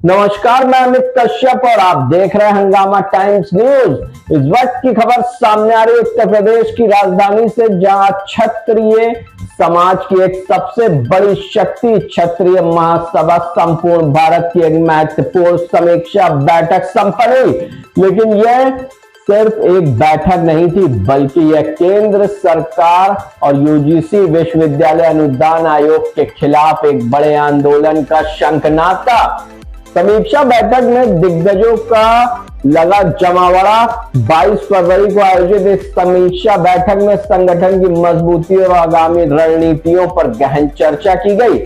नमस्कार, मैं अमित कश्यप और आप देख रहे हैं हंगामा टाइम्स न्यूज। इस वक्त की खबर सामने आ रही है उत्तर प्रदेश की राजधानी से, जहां क्षत्रिय समाज की एक सबसे बड़ी शक्ति क्षत्रिय महासभा संपूर्ण भारत की एक महत्वपूर्ण समीक्षा बैठक संपन्न हुई। लेकिन यह सिर्फ एक बैठक नहीं थी, बल्कि यह केंद्र सरकार और यूजीसी विश्वविद्यालय अनुदान आयोग के खिलाफ एक बड़े आंदोलन का शंखनाद था। समीक्षा बैठक में दिग्गजों का लगा जमावड़ा। 22 फरवरी को आयोजित इस समीक्षा बैठक में संगठन की मजबूती और आगामी रणनीतियों पर गहन चर्चा की गई।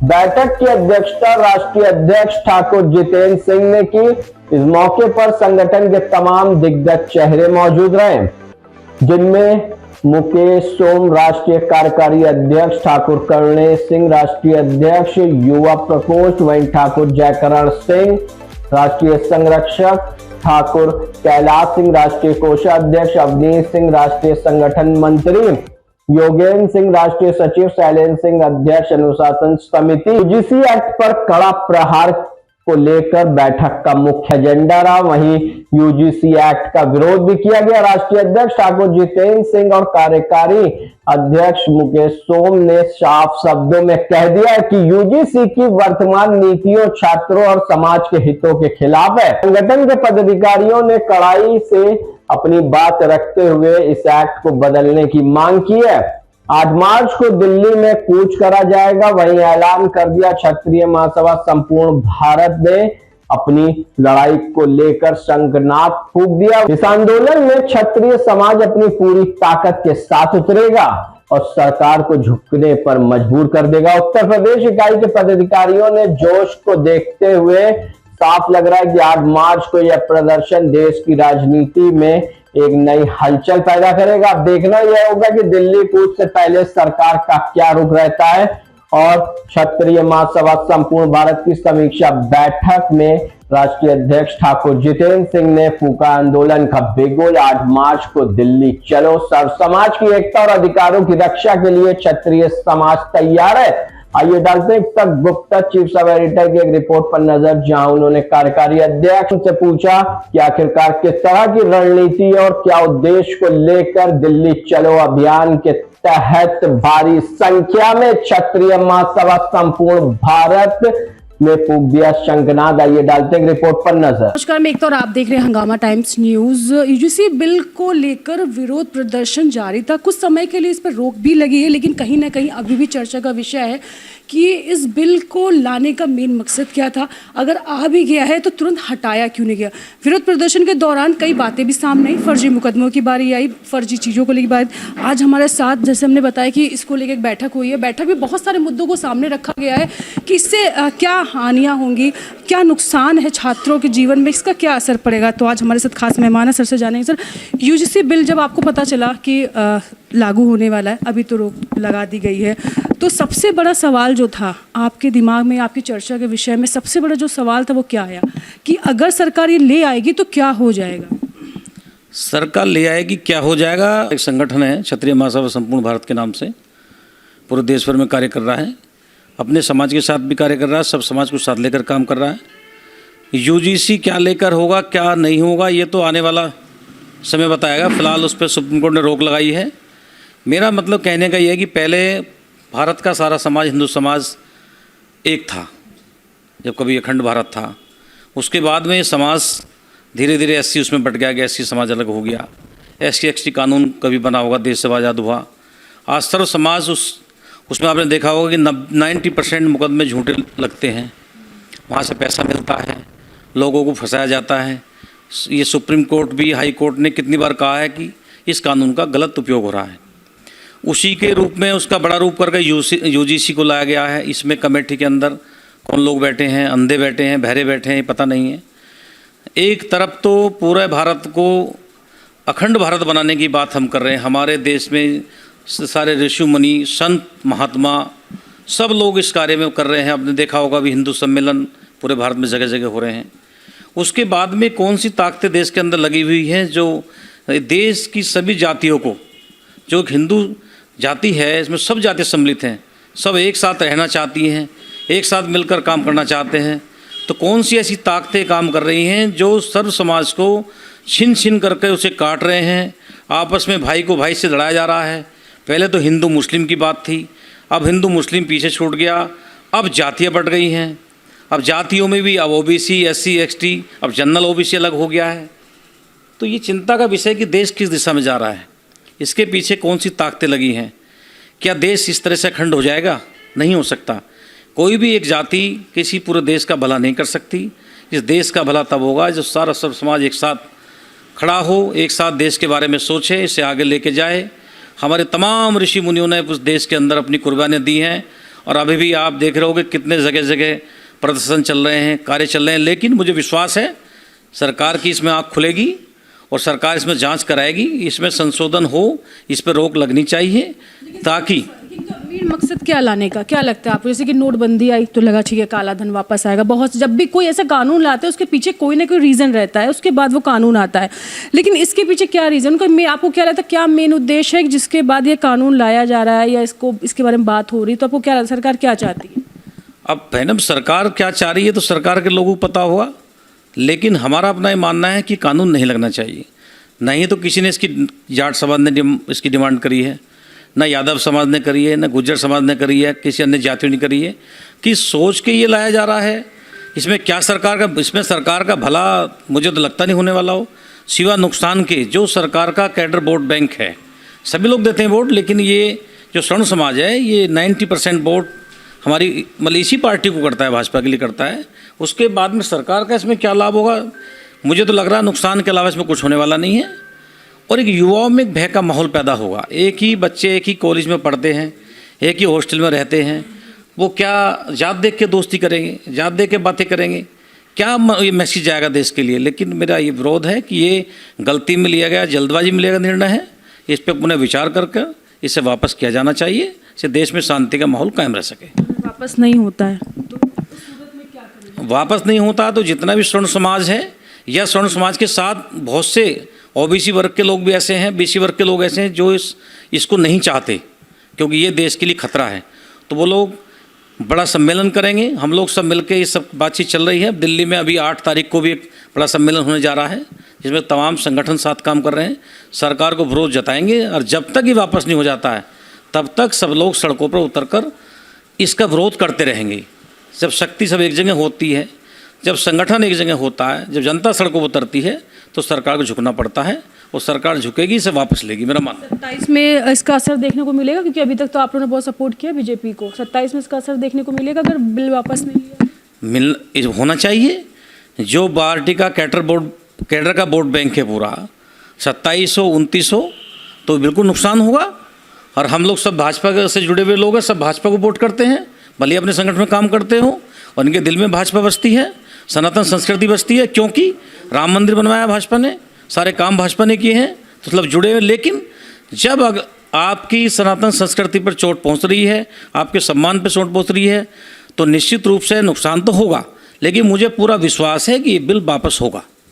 बैठक की अध्यक्षता राष्ट्रीय अध्यक्ष ठाकुर जितेंद्र सिंह ने की। इस मौके पर संगठन के तमाम दिग्गज चेहरे मौजूद रहे, जिनमें मुकेश सोम राष्ट्रीय कार्यकारी अध्यक्ष, ठाकुर करुणेश सिंह राष्ट्रीय अध्यक्ष युवा प्रकोष्ठ, वहीं ठाकुर जयकरण सिंह राष्ट्रीय संरक्षक, ठाकुर कैलाश सिंह राष्ट्रीय कोषाध्यक्ष, अवनीश सिंह राष्ट्रीय संगठन मंत्री, योगेंद्र सिंह राष्ट्रीय सचिव, शैलेंद्र सिंह अध्यक्ष अनुशासन समिति। यूजीसी एक्ट पर कड़ा प्रहार को लेकर बैठक का मुख्य एजेंडा रहा। वहीं यूजीसी एक्ट का विरोध भी किया गया। राष्ट्रीय अध्यक्ष ठाकुर जितेंद्र सिंह और कार्यकारी अध्यक्ष मुकेश सोम ने साफ शब्दों में कह दिया कि यूजीसी की वर्तमान नीतियों छात्रों और समाज के हितों के खिलाफ है। संगठन के पदाधिकारियों ने कड़ाई से अपनी बात रखते हुए इस एक्ट को बदलने की मांग की है। 8 मार्च को दिल्ली में कूच करा जाएगा। वहीं ऐलान कर दिया क्षत्रिय महासभा संपूर्ण भारत ने अपनी लड़ाई को लेकर शंखनाद फूंक दिया। इस आंदोलन में क्षत्रिय समाज अपनी पूरी ताकत के साथ उतरेगा और सरकार को झुकने पर मजबूर कर देगा। उत्तर प्रदेश इकाई के पदाधिकारियों ने जोश को देखते हुए साफ लग रहा है कि 8 मार्च को यह प्रदर्शन देश की राजनीति में एक नई हलचल पैदा करेगा। अब देखना यह होगा कि दिल्ली कूच से पहले सरकार का क्या रुख रहता है। और क्षत्रिय महासभा संपूर्ण भारत की समीक्षा बैठक में राष्ट्रीय अध्यक्ष ठाकुर जितेंद्र सिंह ने फूका आंदोलन का बिगुल। 8 मार्च को दिल्ली चलो, सर्व समाज की एकता और अधिकारों की रक्षा के लिए क्षत्रिय समाज तैयार है। आइए डालते हैं तक गुप्ता चीफ सब एडिटर की एक रिपोर्ट पर नजर, जहां उन्होंने कार्यकारी अध्यक्ष से पूछा कि आखिरकार किस तरह की रणनीति और क्या उद्देश्य को लेकर दिल्ली चलो अभियान के तहत भारी संख्या में क्षत्रिय महासभा संपूर्ण भारत में फूंक दिया शंखनाद। आइए डालते हैं रिपोर्ट पर नजर। नमस्कार, मैं एकता और आप देख रहे हैं हंगामा टाइम्स न्यूज। यूजीसी बिल को लेकर विरोध प्रदर्शन जारी था। कुछ समय के लिए इस पर रोक भी लगी है, लेकिन कहीं ना कहीं अभी भी चर्चा का विषय है कि इस बिल को लाने का मेन मकसद क्या था। अगर आ भी गया है तो तुरंत हटाया क्यों नहीं गया। विरोध प्रदर्शन के दौरान कई बातें भी सामने आई। फर्जी मुकदमों की बारी आई, फर्जी चीज़ों को लेकर बात। आज हमारे साथ जैसे हमने बताया कि इसको लेकर एक बैठक हुई है। बैठक में बहुत सारे मुद्दों को सामने रखा गया है कि इससे क्या हानियाँ होंगी, क्या नुकसान है छात्रों के जीवन में, इसका क्या असर पड़ेगा। तो आज हमारे साथ खास मेहमान है, सर से जानेंगे। सर, यूजीसी बिल जब आपको पता चला कि लागू होने वाला है, अभी तो रोक लगा दी गई है, तो सबसे बड़ा सवाल जो था आपके दिमाग में, आपकी चर्चा के विषय में सबसे बड़ा जो सवाल था वो क्या आया कि अगर सरकार ये ले आएगी तो क्या हो जाएगा। सरकार ले आएगी क्या हो जाएगा। एक संगठन है क्षत्रिय महासभा संपूर्ण भारत के नाम से, पूरे देश भर में कार्य कर रहा है, अपने समाज के साथ भी कार्य कर रहा है, सब समाज को साथ लेकर काम कर रहा है। यूजीसी क्या लेकर होगा क्या नहीं होगा ये तो आने वाला समय बताएगा। फिलहाल उस पर सुप्रीम कोर्ट ने रोक लगाई है। मेरा मतलब कहने का ये है कि पहले भारत का सारा समाज, हिंदू समाज एक था जब कभी अखंड भारत था। उसके बाद में ये समाज धीरे धीरे एससी उसमें बट गया, एससी समाज अलग हो गया। एससी एक्सटी कानून कभी बना होगा, देश से आज़ाद हुआ। आज सर्व समाज उसमें आपने देखा होगा कि 90% मुकदमे झूठे लगते हैं, वहाँ से पैसा मिलता है, लोगों को फंसाया जाता है। ये सुप्रीम कोर्ट भी, हाई कोर्ट ने कितनी बार कहा है कि इस कानून का गलत उपयोग हो रहा है। उसी के रूप में उसका बड़ा रूप करके यूजीसी को लाया गया है। इसमें कमेटी के अंदर कौन लोग बैठे हैं, अंधे बैठे हैं, बहरे बैठे हैं, पता नहीं है। एक तरफ तो पूरे भारत को अखंड भारत बनाने की बात हम कर रहे हैं। हमारे देश में सारे ऋषि मुनि, संत, महात्मा सब लोग इस कार्य में कर रहे हैं। आपने देखा होगा भी हिंदू सम्मेलन पूरे भारत में जगह जगह हो रहे हैं। उसके बाद में कौन सी ताकतें देश के अंदर लगी हुई हैं जो देश की सभी जातियों को, जो हिंदू जाति है इसमें सब जाति सम्मिलित हैं, सब एक साथ रहना चाहती हैं, एक साथ मिलकर काम करना चाहते हैं। तो तो कौन सी ऐसी ताकतें काम कर रही हैं जो सर्व समाज को छिन छिन करके उसे काट रहे हैं, आपस में भाई को भाई से लड़ाया जा रहा है। पहले तो हिंदू मुस्लिम की बात थी, अब हिंदू मुस्लिम पीछे छूट गया, अब जातियाँ बढ़ गई हैं, अब जातियों में भी अब ओबीसी, एससी, एसटी, अब जनरल ओबीसी अलग हो गया है। तो ये चिंता का विषय कि देश किस दिशा में जा रहा है, इसके पीछे कौन सी ताकतें लगी हैं। क्या देश इस तरह से अखंड हो जाएगा? नहीं हो सकता। कोई भी एक जाति किसी पूरे देश का भला नहीं कर सकती। इस देश का भला तब होगा जब सारा सर्व समाज एक साथ खड़ा हो, एक साथ देश के बारे में सोचे, इसे आगे लेके जाए। हमारे तमाम ऋषि मुनियों ने उस देश के अंदर अपनी कुर्बानियाँ दी हैं और अभी भी आप देख रहे होगे कितने जगह जगह प्रदर्शन चल रहे हैं, कार्य चल रहे हैं। लेकिन मुझे विश्वास है सरकार की इसमें आँख खुलेगी और सरकार इसमें जांच कराएगी, इसमें संशोधन हो, इस पर रोक लगनी चाहिए ताकि मेन मकसद क्या लाने का, क्या लगता है आपको? जैसे कि नोटबंदी आई तो लगा ठीक है काला धन वापस आएगा। बहुत जब भी कोई ऐसा कानून लाते हैं उसके पीछे कोई ना कोई रीज़न रहता है, उसके बाद वो कानून आता है। लेकिन इसके पीछे क्या रीज़न, आपको क्या लगता है क्या मेन उद्देश्य है जिसके बाद ये कानून लाया जा रहा है या इसके बारे में बात हो रही है? तो आपको क्या लगता है सरकार क्या चाहती है? अब मैडम सरकार क्या चाह रही है तो सरकार के लोगों को पता होगा, लेकिन हमारा अपना ये मानना है कि कानून नहीं लगना चाहिए। नहीं तो किसी ने इसकी जाट समाज ने इसकी डिमांड करी है, न यादव समाज ने करी है, न गुज्जर समाज ने करी है, किसी अन्य जातियों ने करी है। कि सोच के ये लाया जा रहा है, इसमें क्या इसमें सरकार का भला मुझे तो लगता नहीं होने वाला हो, सिवा नुकसान के। जो सरकार का कैडर वोट बैंक है, सभी लोग देते हैं वोट, लेकिन ये जो स्वर्ण समाज है ये 90% वोट हमारी मतलब इसी पार्टी को करता है, भाजपा के लिए करता है। उसके बाद में सरकार का इसमें क्या लाभ होगा, मुझे तो लग रहा है नुकसान के अलावा इसमें कुछ होने वाला नहीं है। और एक युवाओं में एक भय का माहौल पैदा होगा। एक ही बच्चे एक ही कॉलेज में पढ़ते हैं, एक ही हॉस्टल में रहते हैं, वो क्या जात देख के दोस्ती करेंगे, जात देख के बातें करेंगे, क्या ये मैसेज आएगा देश के लिए। लेकिन मेरा ये विरोध है कि ये गलती में लिया गया, जल्दबाजी में लिया गया निर्णय है। इस पर पुनः विचार करके इसे वापस किया जाना चाहिए, इससे देश में शांति का माहौल कायम रह सके। वापस नहीं होता है तो वापस नहीं होता तो जितना भी स्वर्ण समाज है या स्वर्ण समाज के साथ बहुत से ओबीसी वर्ग के लोग भी ऐसे हैं, बीसी वर्ग के लोग ऐसे हैं जो इसको नहीं चाहते, क्योंकि ये देश के लिए खतरा है। तो वो लोग बड़ा सम्मेलन करेंगे, हम लोग सब मिलकर ये सब बातचीत चल रही है। दिल्ली में अभी 8 तारीख को भी एक बड़ा सम्मेलन होने जा रहा है जिसमें तमाम संगठन साथ काम कर रहे हैं, सरकार को विरोध जताएंगे। और जब तक ये वापस नहीं हो जाता है तब तक सब लोग सड़कों पर उतरकर इसका विरोध करते रहेंगे। जब शक्ति सब एक जगह होती है, जब संगठन एक जगह होता है, जब जनता सड़कों पर उतरती है तो सरकार को झुकना पड़ता है और सरकार झुकेगी, इसे वापस लेगी, मेरा मानना है। 27 में इसका असर देखने को मिलेगा, क्योंकि अभी तक तो आप लोगों ने बहुत सपोर्ट किया बीजेपी को। 27 में इसका असर देखने को मिलेगा अगर बिल वापस नहीं लिया? होना चाहिए। जो पार्टी का कैडर का वोट बैंक है पूरा 2700 2900, तो बिल्कुल नुकसान होगा। और हम लोग सब भाजपा से जुड़े हुए लोग हैं, सब भाजपा को वोट करते हैं, भले अपने संगठन में काम करते हो, और इनके दिल में भाजपा बसती है, सनातन संस्कृति बसती है, क्योंकि राम मंदिर बनवाया भाजपा ने, सारे काम भाजपा ने किए हैं, तो मतलब जुड़े हुए। लेकिन जब आपकी सनातन संस्कृति पर चोट पहुंच रही है, आपके सम्मान पर चोट पहुंच रही है, तो निश्चित रूप से नुकसान तो होगा। लेकिन मुझे पूरा विश्वास है कि ये बिल वापस होगा।